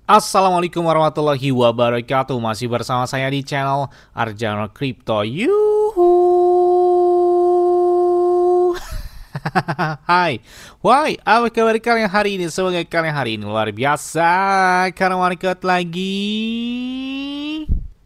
Assalamualaikum warahmatullahi wabarakatuh. Masih bersama saya di channel Arjana Crypto. Yuhu. Hai. Why? Apa kabar kalian hari ini? Semoga kalian hari ini luar biasa karena market lagi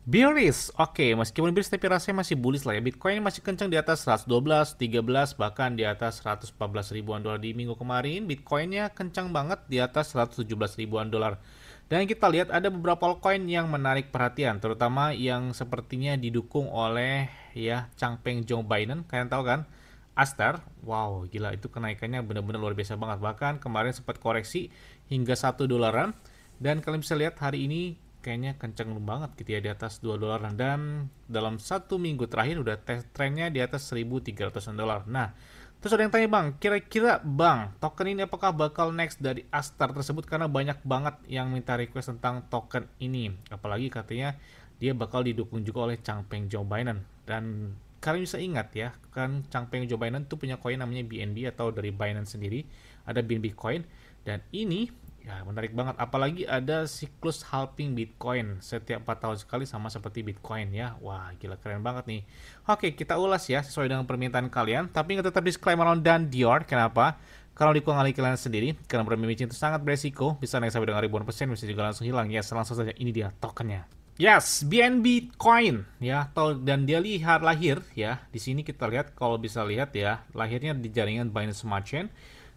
bearish. Oke, meskipun bearish tapi rasanya masih bullish lah ya. Bitcoin masih kencang di atas 112, 13, bahkan di atas 114 ribuan dolar di minggu kemarin. Bitcoinnya kencang banget di atas 117 ribuan dolar. Dan kita lihat ada beberapa altcoin yang menarik perhatian, terutama yang sepertinya didukung oleh ya Changpeng Joe Biden. Kalian tahu kan? Aster, wow gila itu kenaikannya benar-benar luar biasa banget. Bahkan kemarin sempat koreksi hingga 1 dolaran. Dan kalian bisa lihat hari ini kayaknya kenceng banget gitu ya di atas 2 dolaran. Dan dalam 1 minggu terakhir udah trennya di atas 1.300 dolar. Nah, terus ada yang tanya bang, kira-kira bang, token ini apakah bakal next dari Astar tersebut? Karena banyak banget yang minta request tentang token ini. Apalagi katanya dia bakal didukung juga oleh Changpeng Joe Biden. Dan kalian bisa ingat ya, kan Changpeng Joe Biden itu punya koin namanya BNB atau dari Binance sendiri. Ada BNB coin. Dan ini ya menarik banget, apalagi ada siklus halving Bitcoin setiap 4 tahun sekali sama seperti Bitcoin ya. Wah, gila keren banget nih. Oke, kita ulas ya sesuai dengan permintaan kalian, tapi ingat tetap disclaimer on dan Dior. Kenapa? Kalau dikuali kalian sendiri, karena premium itu sangat beresiko, bisa naik sampai dengan ribuan persen, bisa juga langsung hilang. Ya, langsung saja ini dia tokennya. Yes, BNB Coin ya, dan dia lihat lahir ya. Di sini kita lihat kalau bisa lihat ya, lahirnya di jaringan Binance Smart Chain.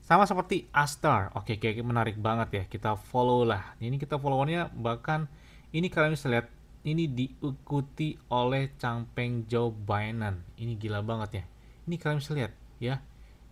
Sama seperti Astar. Oke, kayak menarik banget ya. Kita follow lah. Ini kita followernya bahkan ini kalian bisa lihat ini diikuti oleh Changpeng Joe Biden. Ini gila banget ya. Ini kalian bisa lihat ya.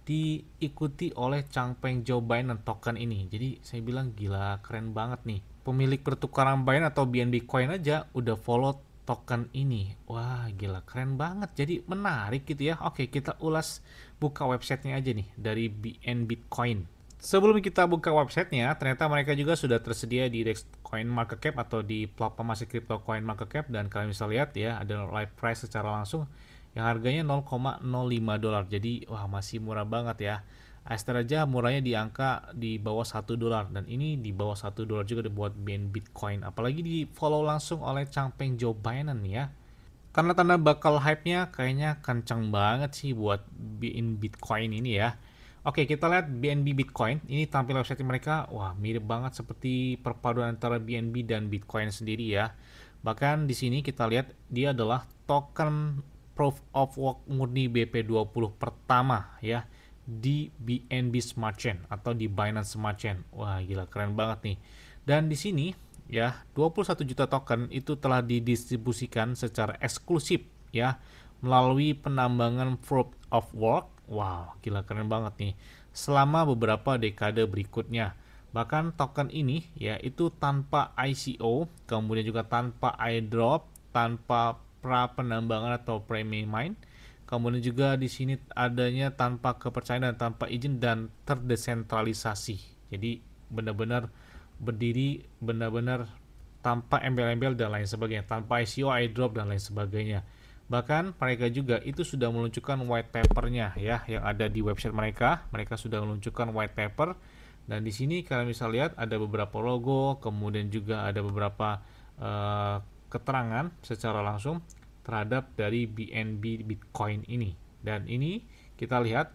Diikuti oleh Changpeng Joe Biden token ini. Jadi saya bilang gila keren banget nih. Pemilik pertukaran Binance atau BNB Coin aja udah follow token ini. Wah, gila keren banget. Jadi menarik gitu ya. Oke, kita ulas buka websitenya aja nih dari BN Bitcoin. Sebelum kita buka websitenya, ternyata mereka juga sudah tersedia di Dex Coin Market Cap atau di platform masih crypto coin market cap, dan kalian bisa lihat ya ada live price secara langsung yang harganya 0,05 dolar. Jadi wah masih murah banget ya. Aster aja murahnya di angka di bawah 1 dolar, dan ini di bawah 1 dolar juga dibuat BN Bitcoin. Apalagi di follow langsung oleh Changpeng Joe Biden ya. Karena tanda bakal hype-nya kayaknya kencang banget sih buat BN Bitcoin ini ya. Oke, kita lihat BNB Bitcoin. Ini tampil website mereka. Wah, mirip banget seperti perpaduan antara BNB dan Bitcoin sendiri ya. Bahkan di sini kita lihat dia adalah token Proof of Work murni BP20 pertama ya di BNB Smart Chain atau di Binance Smart Chain. Wah, gila keren banget nih. Dan di sini ya 21 juta token itu telah didistribusikan secara eksklusif ya melalui penambangan Proof of Work. Wow, gila keren banget nih. Selama beberapa dekade berikutnya. Bahkan token ini ya itu tanpa ICO, kemudian juga tanpa airdrop, tanpa pra penambangan atau premium mine. Kemudian juga di sini adanya tanpa kepercayaan dan tanpa izin dan terdesentralisasi. Jadi benar-benar berdiri benar-benar tanpa embel-embel dan lain sebagainya, tanpa ICO, airdrop dan lain sebagainya. Bahkan mereka juga itu sudah meluncurkan white papernya ya yang ada di website mereka. Mereka sudah meluncurkan white paper, dan di sini kalian bisa lihat ada beberapa logo, kemudian juga ada beberapa keterangan secara langsung terhadap dari BNB Bitcoin ini. Dan ini kita lihat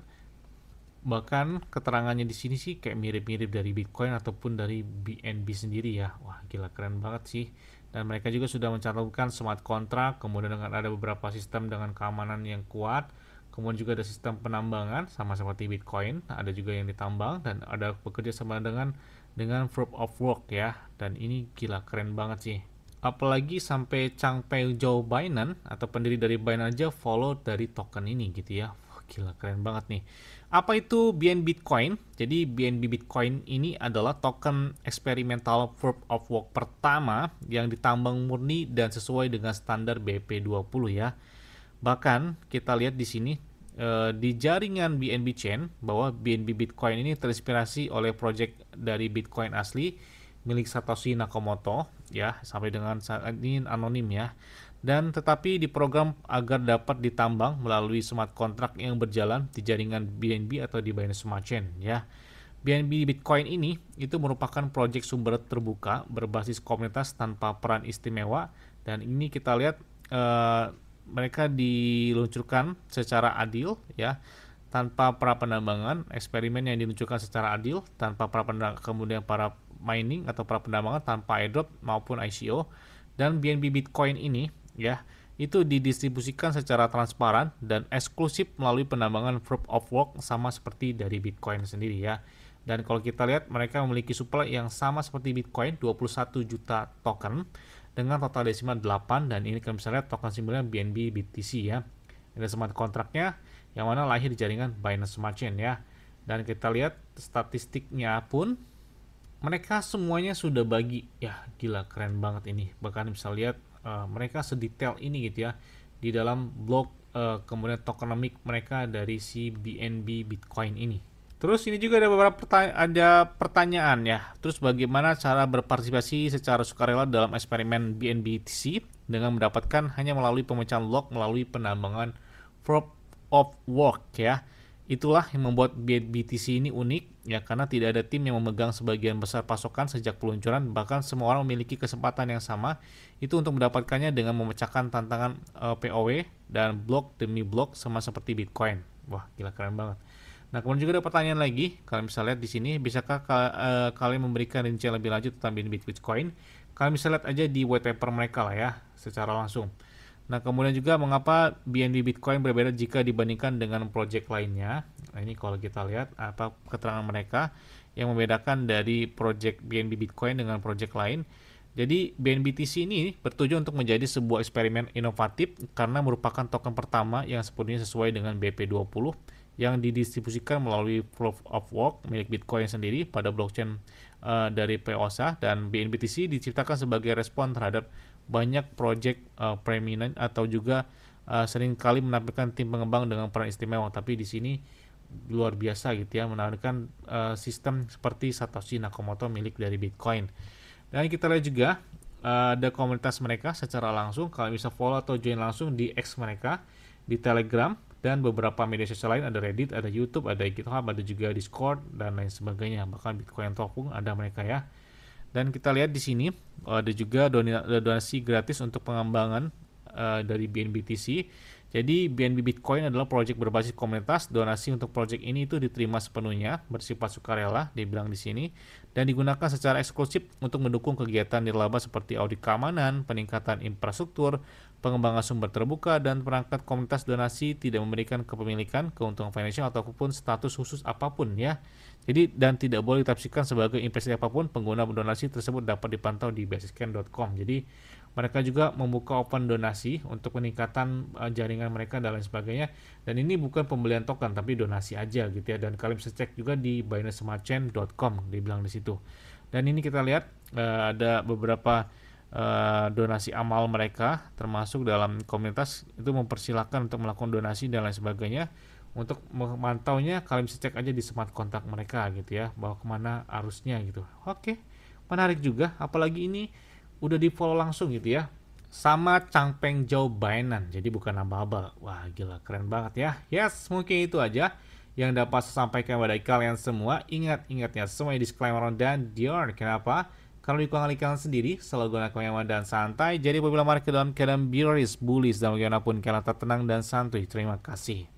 bahkan keterangannya di sini sih kayak mirip-mirip dari Bitcoin ataupun dari BNB sendiri ya. Wah, gila keren banget sih. Dan mereka juga sudah mencantumkan smart contract, kemudian dengan ada beberapa sistem dengan keamanan yang kuat. Kemudian juga ada sistem penambangan sama seperti Bitcoin, ada juga yang ditambang dan ada bekerja sama dengan Proof of Work ya. Dan ini gila keren banget sih. Apalagi sampai Changpeng Joe Biden atau pendiri dari Binance aja follow dari token ini gitu ya. Wah, gila keren banget nih. Apa itu BNB Bitcoin? Jadi BNB Bitcoin ini adalah token eksperimental Proof of Work pertama yang ditambang murni dan sesuai dengan standar BP20 ya. Bahkan kita lihat di sini di jaringan BNB Chain bahwa BNB Bitcoin ini terinspirasi oleh project dari Bitcoin asli milik Satoshi Nakamoto ya, sampai dengan saat ini anonim ya. Dan tetapi diprogram agar dapat ditambang melalui smart contract yang berjalan di jaringan BNB atau di Binance Smart Chain ya. BNB Bitcoin ini itu merupakan proyek sumber terbuka berbasis komunitas tanpa peran istimewa, dan ini kita lihat mereka diluncurkan secara adil ya, tanpa pra penambangan, eksperimen yang diluncurkan secara adil tanpa pra penambangan, kemudian para mining atau pra penambangan tanpa airdrop maupun ICO. Dan BNB Bitcoin ini ya itu didistribusikan secara transparan dan eksklusif melalui penambangan proof of work sama seperti dari Bitcoin sendiri ya. Dan kalau kita lihat mereka memiliki supply yang sama seperti Bitcoin, 21 juta token dengan total desimal 8, dan ini kalian bisa lihat token simbolnya BNB BTC ya. Ini smart kontraknya yang mana lahir di jaringan Binance Smart Chain ya. Dan kita lihat statistiknya pun mereka semuanya sudah bagi ya, gila keren banget ini. Bahkan bisa lihat mereka sedetail ini gitu ya di dalam blog kemudian tokenomic mereka dari si BNB Bitcoin ini. Terus ini juga ada beberapa pertanyaan ya. Terus bagaimana cara berpartisipasi secara sukarela dalam eksperimen BNBTC dengan mendapatkan hanya melalui pemecahan blok melalui penambangan proof of work ya. Itulah yang membuat BNBTC ini unik ya, karena tidak ada tim yang memegang sebagian besar pasokan sejak peluncuran, bahkan semua orang memiliki kesempatan yang sama itu untuk mendapatkannya dengan memecahkan tantangan POW dan blok demi blok sama seperti Bitcoin. Wah, gila keren banget. Nah, kemudian juga ada pertanyaan lagi, kalian bisa lihat di sini, bisakah kalian memberikan rincian lebih lanjut tentang BNB Bitcoin? Kalian bisa lihat aja di white paper mereka lah ya, secara langsung. Nah, kemudian juga mengapa BNB Bitcoin berbeda jika dibandingkan dengan project lainnya. Nah, ini kalau kita lihat apa keterangan mereka yang membedakan dari project BNB Bitcoin dengan project lain. Jadi BNBTC ini bertujuan untuk menjadi sebuah eksperimen inovatif karena merupakan token pertama yang sepenuhnya sesuai dengan BP20 yang didistribusikan melalui proof of work milik Bitcoin sendiri pada blockchain dari POSA, dan BNBTC diciptakan sebagai respon terhadap banyak project preeminent atau juga seringkali menampilkan tim pengembang dengan peran istimewa, tapi di sini luar biasa gitu ya, menawarkan sistem seperti Satoshi Nakamoto milik dari Bitcoin. Dan kita lihat juga ada komunitas mereka secara langsung, kalian bisa follow atau join langsung di X mereka, di Telegram, dan beberapa media sosial lain, ada Reddit, ada YouTube, ada GitHub, ada juga Discord dan lain sebagainya. Bahkan Bitcoin Talk pun ada mereka ya. Dan kita lihat di sini ada juga donasi gratis untuk pengembangan dari BNBTC. Jadi BNB Bitcoin adalah proyek berbasis komunitas. Donasi untuk proyek ini itu diterima sepenuhnya, bersifat sukarela, dibilang di sini, dan digunakan secara eksklusif untuk mendukung kegiatan nirlaba seperti audit keamanan, peningkatan infrastruktur, pengembangan sumber terbuka, dan perangkat komunitas. Donasi tidak memberikan kepemilikan, keuntungan finansial ataupun status khusus apapun ya. Jadi dan tidak boleh ditafsirkan sebagai investasi apapun. Pengguna donasi tersebut dapat dipantau di basiscan.com. Jadi mereka juga membuka open donasi untuk peningkatan jaringan mereka dan lain sebagainya. Dan ini bukan pembelian token tapi donasi aja gitu ya. Dan kalian bisa cek juga di binancesmartchain.com, dibilang di situ. Dan ini kita lihat ada beberapa donasi amal mereka, termasuk dalam komunitas itu mempersilahkan untuk melakukan donasi dan lain sebagainya. Untuk memantaunya kalian bisa cek aja di smart kontak mereka gitu ya, bahwa kemana arusnya gitu. Oke, menarik juga, apalagi ini udah di follow langsung gitu ya, sama Changpeng Zhao Binance, jadi bukan aba-aba. Wah gila keren banget ya. Yes, mungkin itu aja yang dapat saya sampaikan pada kalian semua. Ingat ya, semua disclaimer dan Dior. Kenapa? Kalau di kalian sendiri selalu gunakan yang aman dan santai. Jadi apabila market dalam keadaan bearish, bullish, dan bagaimanapun kalian tetap tenang dan santuy. Terima kasih.